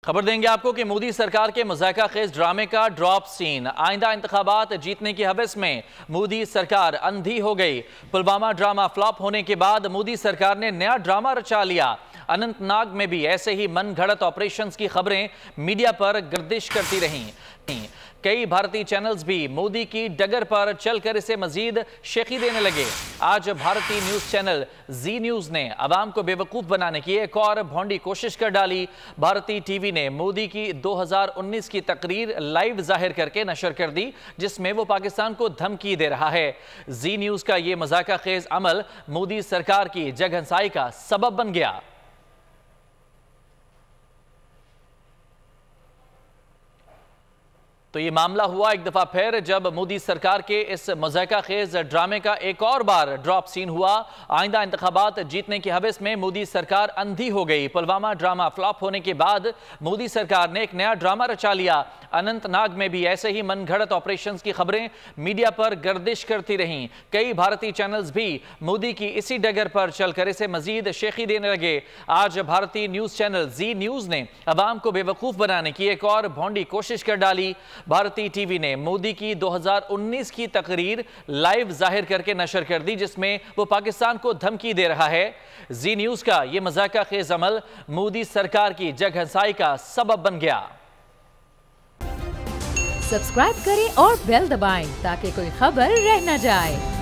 खबर देंगे आपको कि मोदी सरकार के मज़ाक़ा खेज ड्रामे का ड्रॉप सीन। आइंदा इंतखाबात जीतने की हवस में मोदी सरकार अंधी हो गई। पुलवामा ड्रामा फ्लॉप होने के बाद मोदी सरकार ने नया ड्रामा रचा लिया। अनंतनाग में भी ऐसे ही मनगढ़ंत ऑपरेशंस की खबरें मीडिया पर गर्दिश करती रहीं। कई भारतीय चैनल्स भी मोदी की डगर पर चलकर इसे मजीद शेखी देने लगे। आज भारतीय न्यूज चैनल जी न्यूज ने अवाम को बेवकूफ बनाने की एक और भोंडी कोशिश कर डाली। भारतीय टीवी ने मोदी की 2019 की तकरीर लाइव जाहिर करके नशर कर दी, जिसमें वो पाकिस्तान को धमकी दे रहा है। जी न्यूज का ये मज़ाक़ा खेज अमल मोदी सरकार की जगहंसाई का सबब बन गया। तो ये मामला हुआ एक दफा फिर जब मोदी सरकार के इस मज़ाक़ा खेज ड्रामे का एक और बार ड्रॉप सीन हुआ। आइंदा इंतखाबात जीतने की हवस में मोदी सरकार अंधी हो गई। पुलवामा ड्रामा फ्लॉप होने के बाद मोदी सरकार ने एक नया ड्रामा रचा लिया। अनंतनाग में भी ऐसे ही मनगढ़ंत ऑपरेशंस की खबरें मीडिया पर गर्दिश करती रहीं। कई भारतीय चैनल्स भी मोदी की इसी डगर पर चलकर इसे मजीद शेखी देने लगे। आज भारतीय न्यूज चैनल जी न्यूज ने अवाम को बेवकूफ बनाने की एक और भोंडी कोशिश कर डाली। भारतीय टीवी ने मोदी की 2019 की तकरीर लाइव जाहिर करके नशर कर दी, जिसमें वो पाकिस्तान को धमकी दे रहा है। जी न्यूज का ये मज़ाक़ा खेज अमल मोदी सरकार की जगहंसाई का सबब बन गया। सब्सक्राइब करें और बेल दबाएं ताकि कोई खबर रह न जाए।